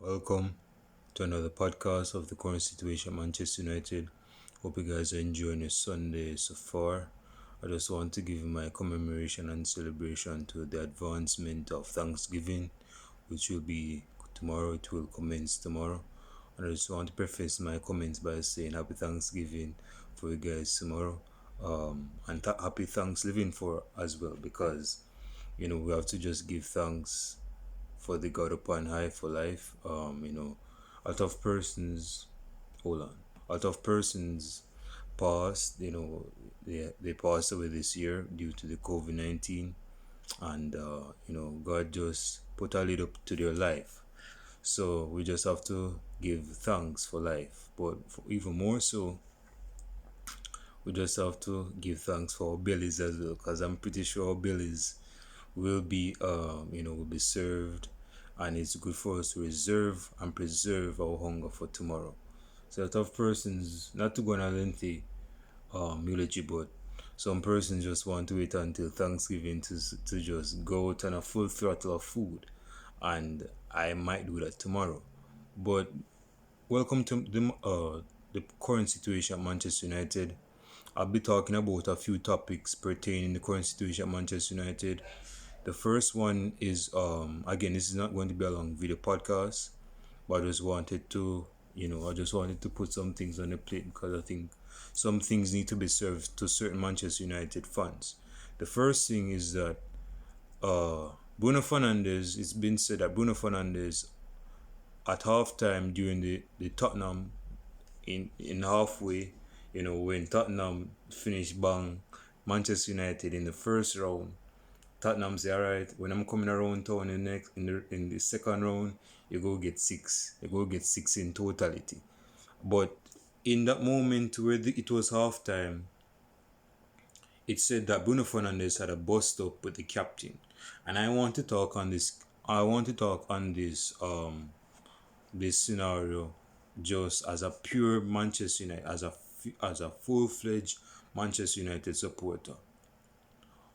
Welcome to another podcast of the current situation at Manchester United. Hope you guys are enjoying your Sunday so far. I just want to give my commemoration and celebration to the advancement of Thanksgiving, which will be tomorrow. It will commence tomorrow. And I just want to preface my comments by saying Happy Thanksgiving for you guys tomorrow. And happy Thanksgiving for as well, because we have to just give thanks for the God upon high for life. A lot of persons, hold on, a lot of persons passed, they passed away this year due to the COVID-19, and, God just put a lid up to their life. So we just have to give thanks for life. But even more so, we just have to give thanks for our bellies as well, because I'm pretty sure our bellies will be served, and it's good for us to reserve and preserve our hunger for tomorrow. So a lot of persons, not to go on a lengthy eulogy, but some persons just want to wait until Thanksgiving to just go out on a full throttle of food, and I might do that tomorrow. But welcome to the current situation at Manchester United. I'll be talking about a few topics pertaining to the current situation at Manchester United. The first one is again, this is not going to be a long video podcast, but I just wanted to put some things on the plate, because I think some things need to be served to certain Manchester United fans. The first thing is that Bruno Fernandes, it's been said that Bruno Fernandes at halftime during the Tottenham in halfway, when Tottenham finished bang Manchester United in the first round, Tottenham say, alright, when I'm coming around town in the second round, you go get six. You go get six in totality. But in that moment where it was halftime, it said that Bruno Fernandes had a bust up with the captain. And I want to talk on this this scenario just as a pure Manchester United, as a full-fledged Manchester United supporter.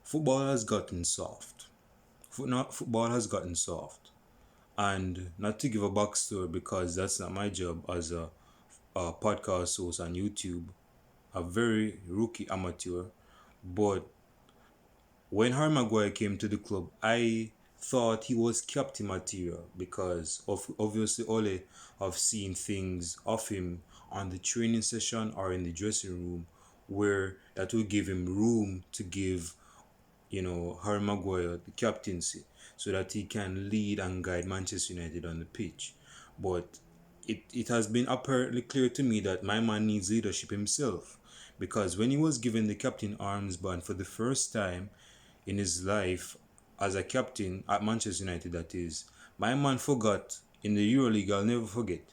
Football has gotten soft. Football has gotten soft. And not to give a backstory, because that's not my job as a podcast host on YouTube, a very rookie amateur. But when Harry Maguire came to the club, I thought he was captain material, because obviously Ole have seen things of him on the training session or in the dressing room where that will give him room to give Harry Maguire the captaincy, so that he can lead and guide Manchester United on the pitch. But it has been apparently clear to me that my man needs leadership himself, because when he was given the captain armband for the first time in his life as a captain at Manchester United, that is, my man forgot in the EuroLeague. I'll never forget.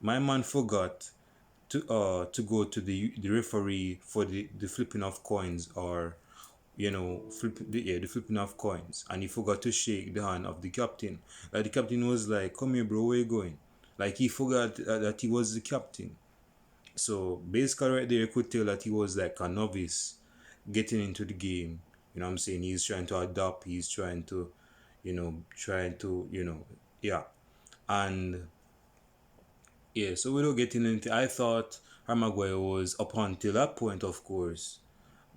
My man forgot to go to the referee for the flipping of coins, or the flipping of coins, and he forgot to shake the hand of the captain. Like, the captain was like, "Come here, bro, where you going?" Like, he forgot that he was the captain. So basically, right there, you could tell that he was like a novice getting into the game. You know what I'm saying? He's trying to adapt. He's trying to, yeah. And yeah, so without getting into, I thought Harry Maguire was up until that point, of course.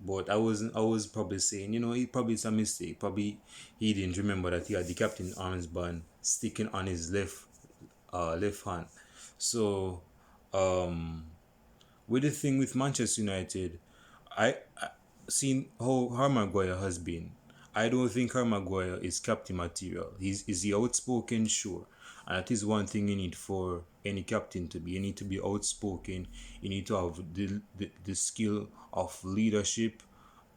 But I was probably saying, he probably it's a mistake. Probably he didn't remember that he had the captain armband sticking on his left hand. So with the thing with Manchester United, I seen how Harry Maguire has been. I don't think Harry Maguire is captain material. Is he outspoken? Sure. And that is one thing you need for any captain to be. You need to be outspoken. You need to have the skill of leadership.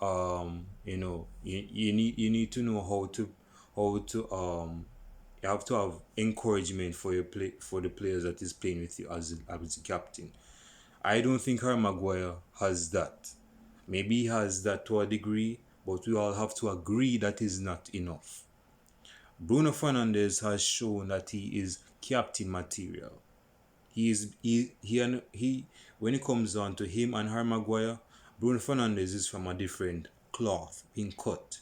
You need to know how to you have to have encouragement for the players that is playing with you as a captain. I don't think Harry Maguire has that. Maybe he has that to a degree, but we all have to agree that is not enough. Bruno Fernandes has shown that he is captain material. He when it comes down to him and Harry Maguire, Bruno Fernandes is from a different cloth being cut.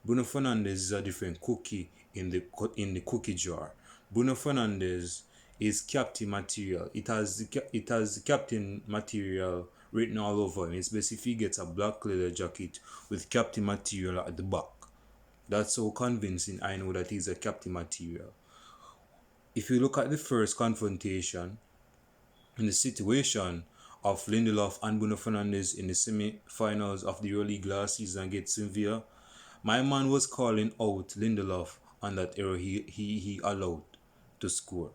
Bruno Fernandes is a different cookie in the cookie jar. Bruno Fernandes is captain material. It has the captain material written all over him. It's basically he gets a black leather jacket with captain material at the back. That's so convincing. I know that he's a captain material. If you look at the first confrontation in the situation of Lindelof and Bruno Fernandes in the semi-finals of the Euroleague last season against Sevilla, my man was calling out Lindelof on that error he allowed to score.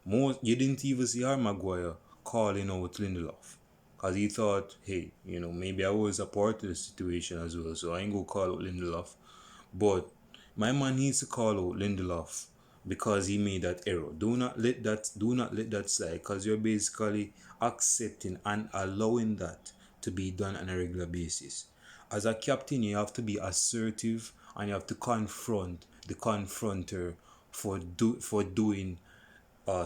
You didn't even see Harry Maguire calling out Lindelof because he thought, hey, maybe I was a part of the situation as well, so I ain't gonna call out Lindelof. But my man needs to call out Lindelof because he made that error. Do not let that slide, because you're basically accepting and allowing that to be done on a regular basis. As a captain, you have to be assertive and you have to confront the confronter for doing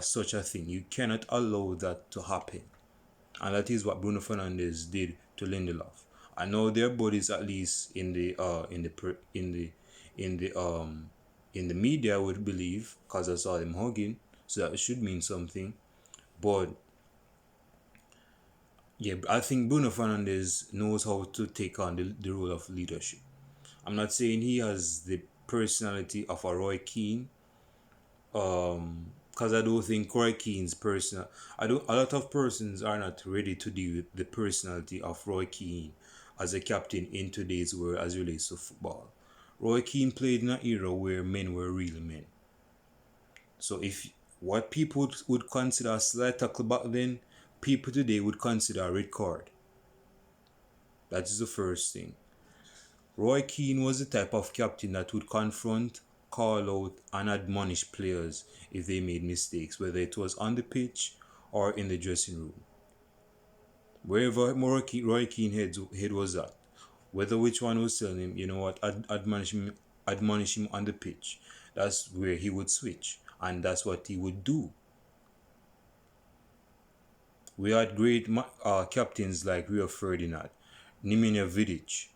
such a thing. You cannot allow that to happen, and that is what Bruno Fernandes did to Lindelof. I know their bodies, at least in the media, I would believe, because I saw them hugging, so that should mean something. But yeah, I think Bruno Fernandes knows how to take on the role of leadership. I'm not saying he has the personality of a Roy Keane, because I don't think Roy Keane's personal. A lot of persons are not ready to deal with the personality of Roy Keane as a captain in today's world as relates to football. Roy Keane played in an era where men were real men. So if what people would consider a slight tackle back then, people today would consider a red card. That is the first thing. Roy Keane was the type of captain that would confront, call out, and admonish players if they made mistakes, whether it was on the pitch or in the dressing room. Wherever Roy Keane head was at, whether which one was telling him, you know what, admonish him on the pitch, that's where he would switch, and that's what he would do. We had great captains like Rio Ferdinand, Nemanja Vidic,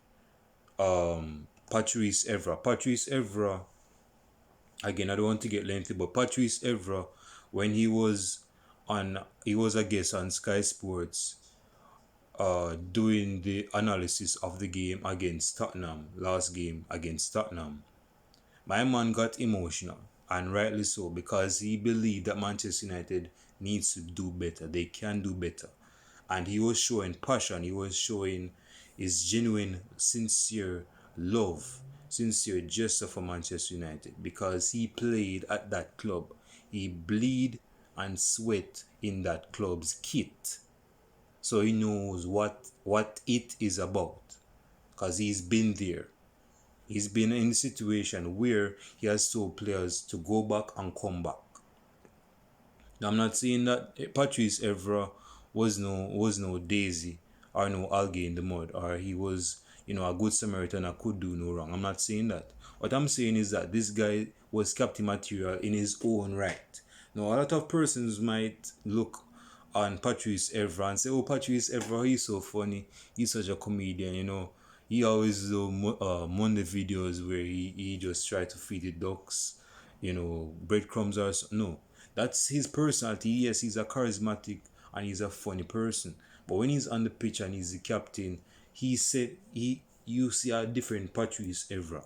Patrice Evra, again, I don't want to get lengthy, but Patrice Evra, when he was a guest on Sky Sports, doing the analysis of the game against Tottenham, last game against Tottenham. My man got emotional, and rightly so, because he believed that Manchester United needs to do better. They can do better. And he was showing passion. He was showing his genuine, sincere love, sincere gesture for Manchester United, because he played at that club. He bled and sweat in that club's kit. So he knows what it is about, because he's been there. He's been in a situation where he has told players to go back and come back. Now, I'm not saying that Patrice Evra was no daisy or no algae in the mud, or he was a good Samaritan that could do no wrong. I'm not saying that. What I'm saying is that this guy was captain material in his own right. Now, a lot of persons might look on Patrice Evra and say, oh, Patrice Evra, he's so funny, he's such a comedian, he always do Monday videos where he just try to feed the ducks, breadcrumbs or something. No, that's his personality. Yes, he's a charismatic and he's a funny person, but when he's on the pitch and he's the captain, you see a different Patrice Evra.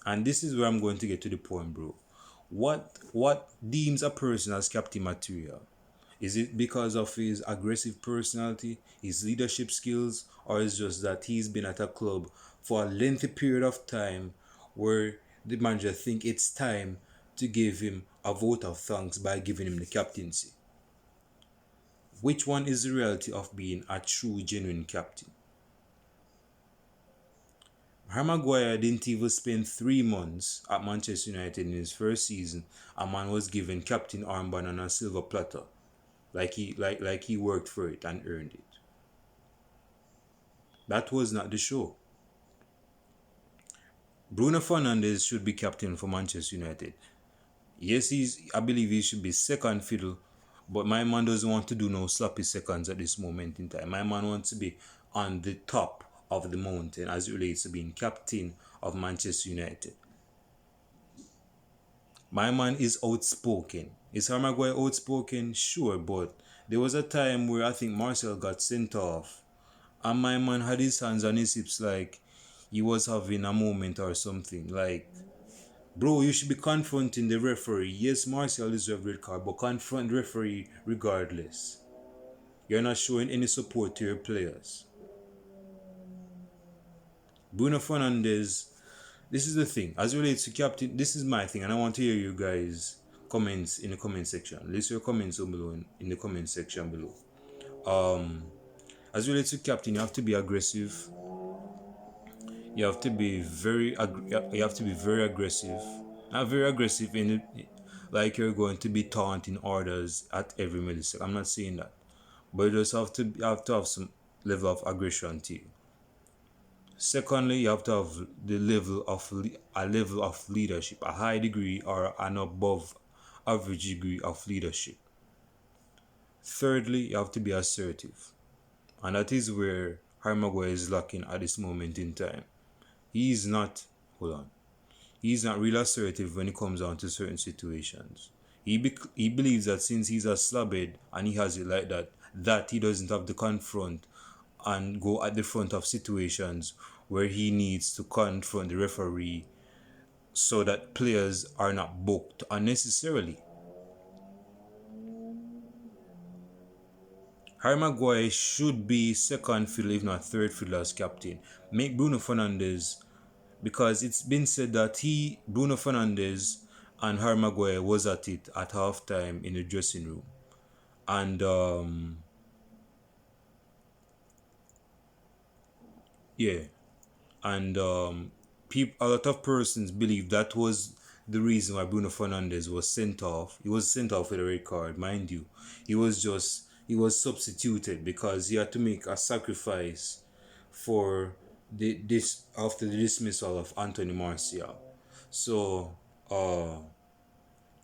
And this is where I'm going to get to the point, bro. What deems a person as captain material? Is it because of his aggressive personality, his leadership skills, or is it just that he's been at a club for a lengthy period of time where the manager think it's time to give him a vote of thanks by giving him the captaincy? Which one is the reality of being a true, genuine captain? Harry Maguire didn't even spend 3 months at Manchester United in his first season. A man was given captain armband on a silver platter, like he worked for it and earned it. That was not the show. Bruno Fernandes should be captain for Manchester United. Yes, I believe he should be second fiddle, but my man doesn't want to do no sloppy seconds at this moment in time. My man wants to be on the top of the mountain as it relates to being captain of Manchester United. My man is outspoken. Is Harry Maguire outspoken? Sure, but there was a time where I think Marcel got sent off, and my man had his hands on his hips like he was having a moment or something. Like, bro, you should be confronting the referee. Yes, Marcel deserved red card, but confront the referee regardless. You're not showing any support to your players. Bruno Fernandes, this is the thing. As it relates to captain, this is my thing, and I want to hear you guys' comments in the comment section. List your comments down below in the comment section below. As it relates to captain, you have to be aggressive. You have to be you have to be very aggressive. Not very aggressive in it, like you're going to be taunting orders at every millisecond. I'm not saying that, but you have to have some level of aggression to you. Secondly, you have to have a level of leadership, a high degree or an above average degree of leadership. Thirdly, you have to be assertive, and that is where Harry Maguire is lacking at this moment in time. He is not. Hold on. He's not real assertive when it comes down to certain situations. He believes that since he's a slabhead and he has it like that, that he doesn't have to confront and go at the front of situations where he needs to confront the referee so that players are not booked unnecessarily. Harry Maguire should be second fiddle, if not third fiddle as captain. Make Bruno Fernandes, because it's been said that Bruno Fernandes and Harry Maguire was at it at halftime in the dressing room. And yeah, and a lot of persons believe that was the reason why Bruno Fernandes was sent off. He was sent off with a red card, mind you. He was substituted because he had to make a sacrifice for this after the dismissal of Anthony Martial. So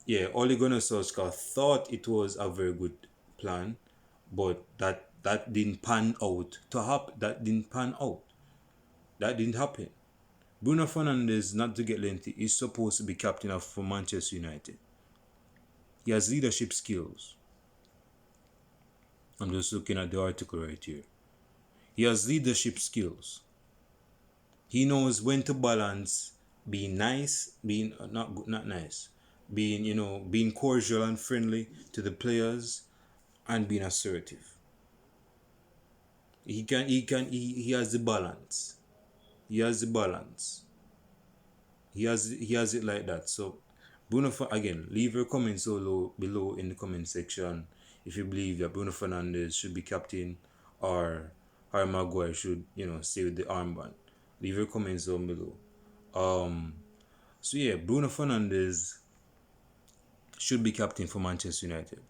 yeah, Ole Gunnar Solskjaer thought it was a very good plan, but that didn't pan out to happen. That didn't pan out. That didn't happen. Bruno Fernandes, not to get lengthy, is supposed to be captain of for Manchester United. He has leadership skills. I'm just looking at the article right here. He has leadership skills. He knows when to balance being nice, being not nice, being cordial and friendly to the players, and being assertive. He has the balance. He has the balance. He has it like that. So again, leave your comments below in the comment section if you believe that Bruno Fernandes should be captain or Harry Maguire should, stay with the armband. Leave your comments down below. So yeah, Bruno Fernandes should be captain for Manchester United.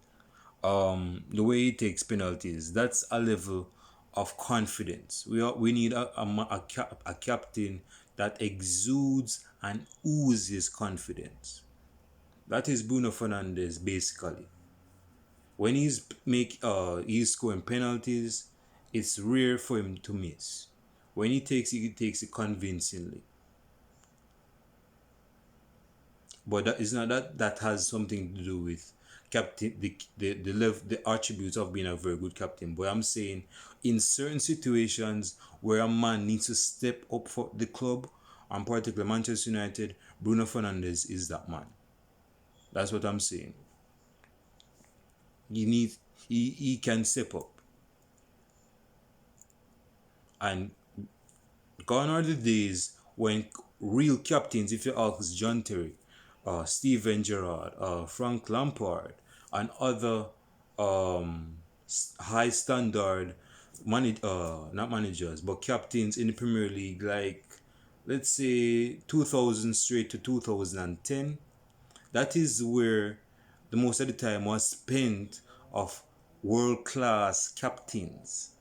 The way he takes penalties, that's a level of confidence. We need a captain that exudes and oozes confidence. That is Bruno Fernandes basically. When he's scoring penalties, it's rare for him to miss. When he takes it convincingly. But that is not that has something to do with captain the attributes of being a very good captain. But I'm saying in certain situations where a man needs to step up for the club, and particularly Manchester United, Bruno Fernandes is that man. That's what I'm saying. He can step up. And gone are the days when real captains, if you ask John Terry, Steven Gerrard, Frank Lampard, and other high standard not managers, but captains in the Premier League, like let's say 2000 straight to 2010. That is where the most of the time was spent of world-class captains.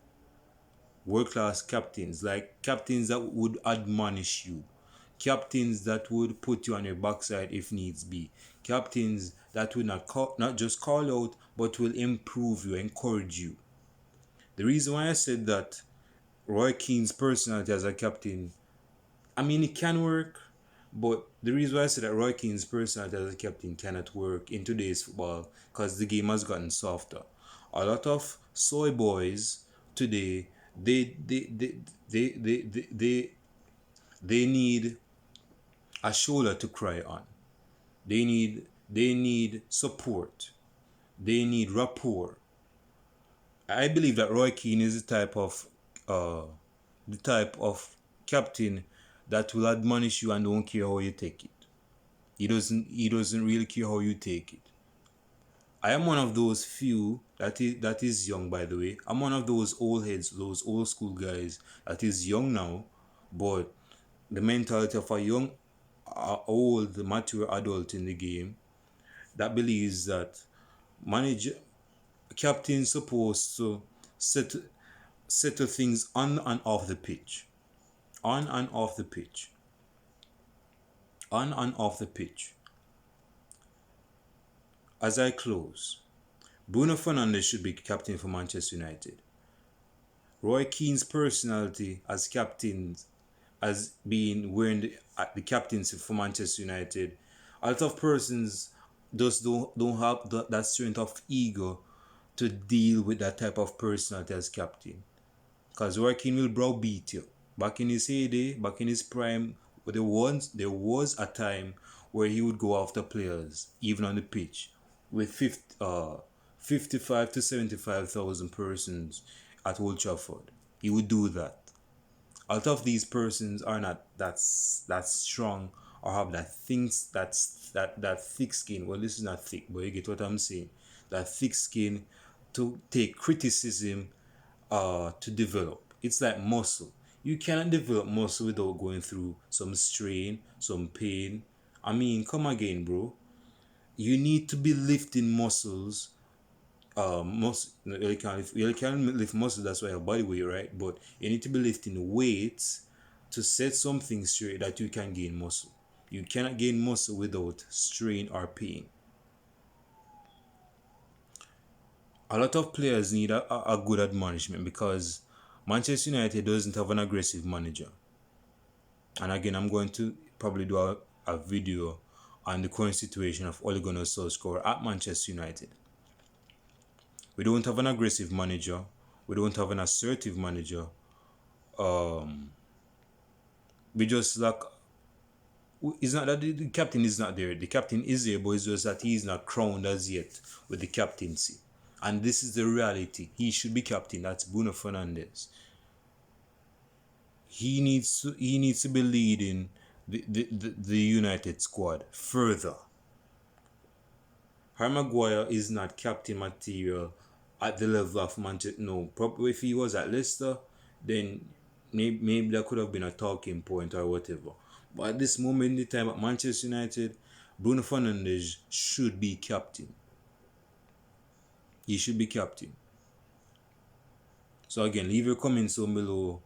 World-class captains, like captains that would admonish you, captains that would put you on your backside if needs be, captains that would not just call out but will improve you, encourage you. The reason why I said that Roy Keane's personality as a captain, I mean, it can work, But the reason why I say that Roy Keane's personality as a captain cannot work in today's football because the game has gotten softer. A lot of soy boys today, they they they they they they, they, they need a shoulder to cry on. They need support. They need rapport. I believe that Roy Keane is uh the type of captain that will admonish you and don't care how you take it. He doesn't really care how you take it. I am one of those few that is young, by the way. I'm one of those old heads, those old school guys that is young now, but the mentality of a young, old, mature adult in the game that believes that manager captain supposed to set settle things on and off the pitch, on and off the pitch, on and off the pitch. As I close, Bruno Fernandes should be captain for Manchester United. Roy Keane's personality as captain, as being wearing the captaincy for Manchester United, a lot of persons just don't have that strength of ego to deal with that type of personality as captain. Because Roy Keane will browbeat you. Back in his heyday, back in his prime, there was a time where he would go after players, even on the pitch, with 55 to 75,000 persons at Old Trafford. He would do that. A lot of these persons are not that strong or have that thick skin. Well, this is not thick, but you get what I'm saying. That thick skin to take criticism to develop. It's like muscle. You cannot develop muscle without going through some strain, some pain. I mean, come again, bro. You need to be lifting muscles. You can lift muscle. That's why your body weight, right? But you need to be lifting weights to set something straight that you can gain muscle. You cannot gain muscle without strain or pain. A lot of players need a good admonishment because Manchester United doesn't have an aggressive manager. And again, I'm going to probably do a video on the current situation of Ole Gunnar Solskjaer at Manchester United. We don't have an aggressive manager. We don't have an assertive manager. We just like, it's not that the captain is not there. The captain is there, but it's just that he is not crowned as yet with the captaincy. And this is the reality. He should be captain. That's Bruno Fernandes. He needs to be leading the United squad further. Harry Maguire is not captain material at the level of Manchester. No, probably if he was at Leicester, then maybe that could have been a talking point or whatever. But at this moment in the time at Manchester United, Bruno Fernandes should be captain. He should be captain. So again, leave your comments down below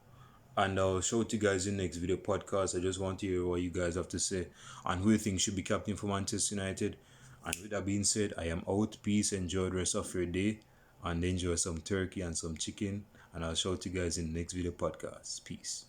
and I'll show it to you guys in the next video podcast. I just want to hear what you guys have to say and who you think should be captain for Manchester United. And with that being said, I am out. Peace. Enjoy the rest of your day and enjoy some turkey and some chicken. And I'll show it to you guys in the next video podcast. Peace.